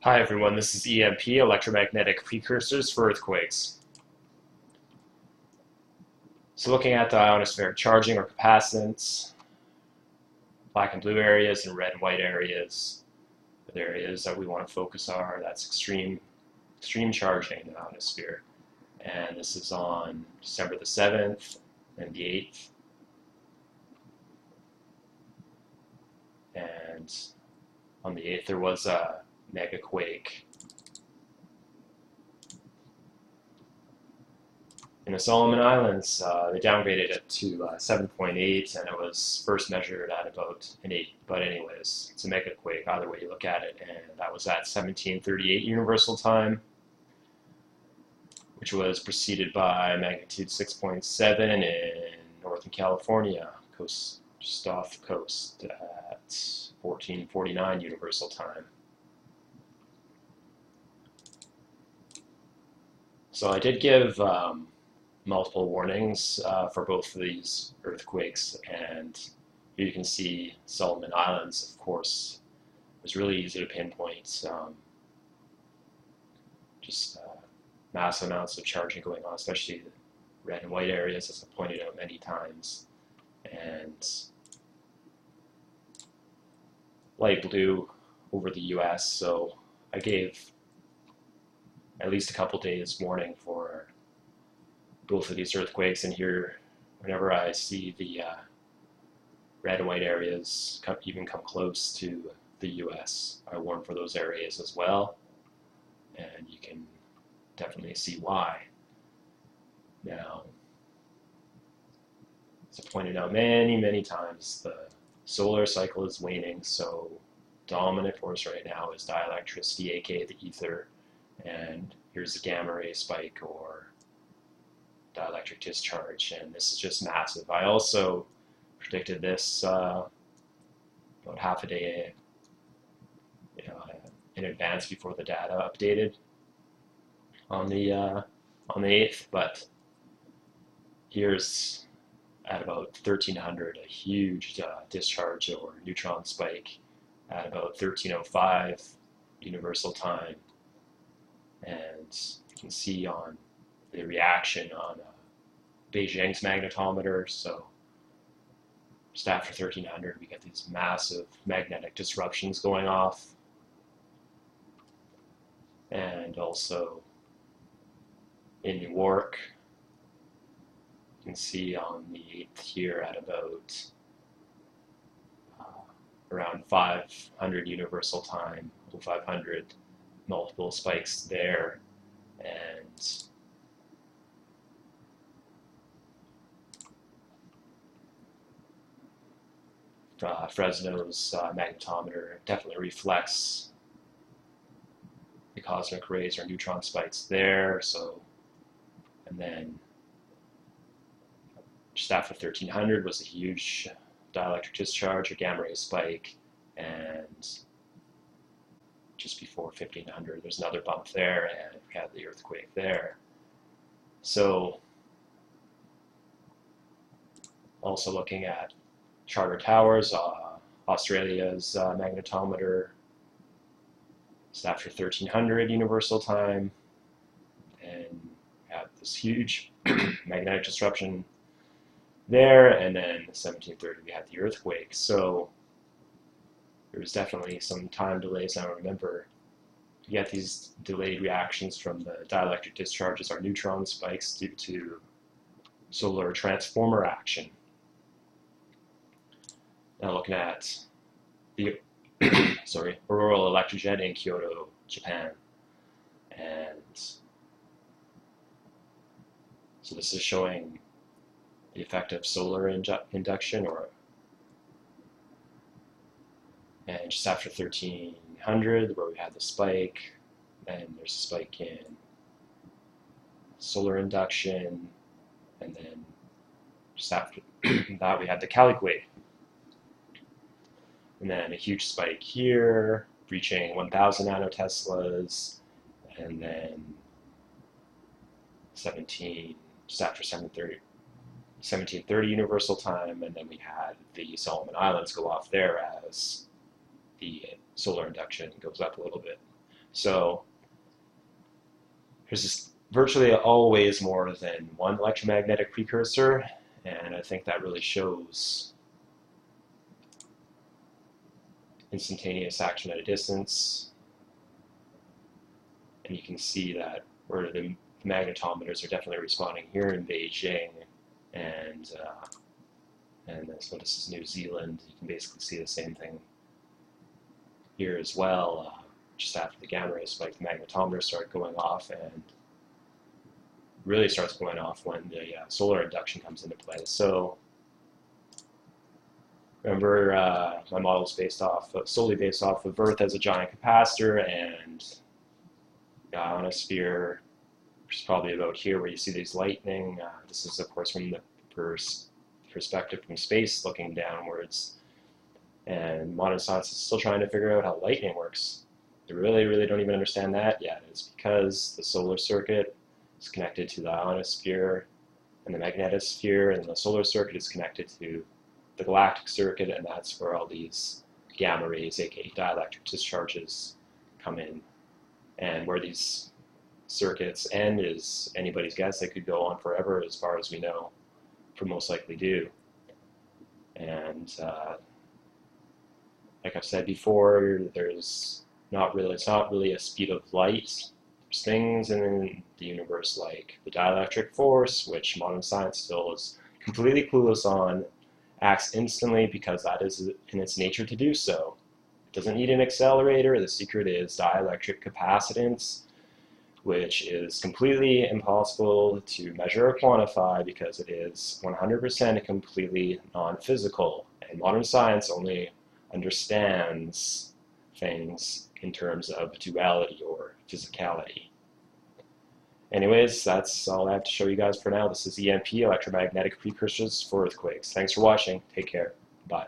Hi everyone, this is E.M.P, Electromagnetic Precursors for Earthquakes. So looking at the ionospheric charging or capacitance, black and blue areas and red and white areas. The areas that we want to focus on, that's extreme charging in the ionosphere. And this is on December the 7th and the 8th. And on the 8th there was a mega quake. In the Solomon Islands, they downgraded it to 7.8, and it was first measured at about an 8. But anyways, it's a mega quake, either way you look at it, and that was at 1738 Universal Time, which was preceded by magnitude 6.7 in Northern California, just off the coast at 1449 Universal Time. So I did give multiple warnings for both of these earthquakes, and here you can see Solomon Islands, of course, was really easy to pinpoint. Just massive amounts of charging going on, especially the red and white areas, as I pointed out many times, and light blue over the US. So I gave at least a couple days warning for both of these earthquakes, and here, whenever I see the red and white areas even come close to the US, I warn for those areas as well, and you can definitely see why. Now, as I pointed out many times, the solar cycle is waning, so dominant force right now is dielectricity, aka the ether, and here's the gamma ray spike or dielectric discharge, and this is just massive. I also predicted this about half a day in advance before the data updated on the 8th, but here's at about 1300 a huge discharge or neutron spike at about 1305 Universal Time, and you can see on the reaction on Beijing's magnetometer. So just after 1300 we get these massive magnetic disruptions going off, and also in New York you can see on the 8th here at about around 500 Universal Time, 0500, multiple spikes there, and Fresno's magnetometer definitely reflects the cosmic rays or neutron spikes there. So, and then just after 1300 was a huge dielectric discharge or gamma ray spike, and just before 1500 there's another bump there, and we had the earthquake there. So also looking at Charter Towers, Australia's magnetometer, just after 1300 Universal Time, and we have this huge magnetic disruption there, and then 1730 we had the earthquake. So there was definitely some time delays. I remember you get these delayed reactions from the dielectric discharges or neutron spikes due to solar transformer action. Now looking at the auroral electrojet in Kyoto, Japan, and so this is showing the effect of solar induction, and just after 1300 where we had the spike, then there's a spike in solar induction, and then just after that we had the Cali quake. And then a huge spike here, reaching 1,000 nanoteslas, and then just after 1730 Universal Time, and then we had the Solomon Islands go off there as the solar induction goes up a little bit. So there's virtually always more than one electromagnetic precursor, and I think that really shows instantaneous action at a distance. And you can see that where the magnetometers are definitely responding here in Beijing, and so this is New Zealand. You can basically see the same thing here as well. Just after the gamma ray spike, the magnetometers start going off, and really starts going off when the solar induction comes into play. So remember, my model is solely based off of Earth as a giant capacitor, and the ionosphere, which is probably about here where you see these lightning. This is, of course, from the perspective from space looking downwards. And modern science is still trying to figure out how lightning works. They really don't even understand that yet. It's because the solar circuit is connected to the ionosphere and the magnetosphere, and the solar circuit is connected to the galactic circuit, and that's where all these gamma rays, aka dielectric discharges, come in. And where these circuits end is anybody's guess. They could go on forever, as far as we know, for most likely do. And like I've said before, it's not really a speed of light. There's things in the universe like the dielectric force, which modern science still is completely clueless on, acts instantly because that is in its nature to do so. It doesn't need an accelerator. The secret is dielectric capacitance, which is completely impossible to measure or quantify because it is 100% completely non-physical. And modern science only understands things in terms of duality or physicality. Anyways, that's all I have to show you guys for now. This is E.M.P, Electromagnetic Precursors for Earthquakes. Thanks for watching. Take care. Bye.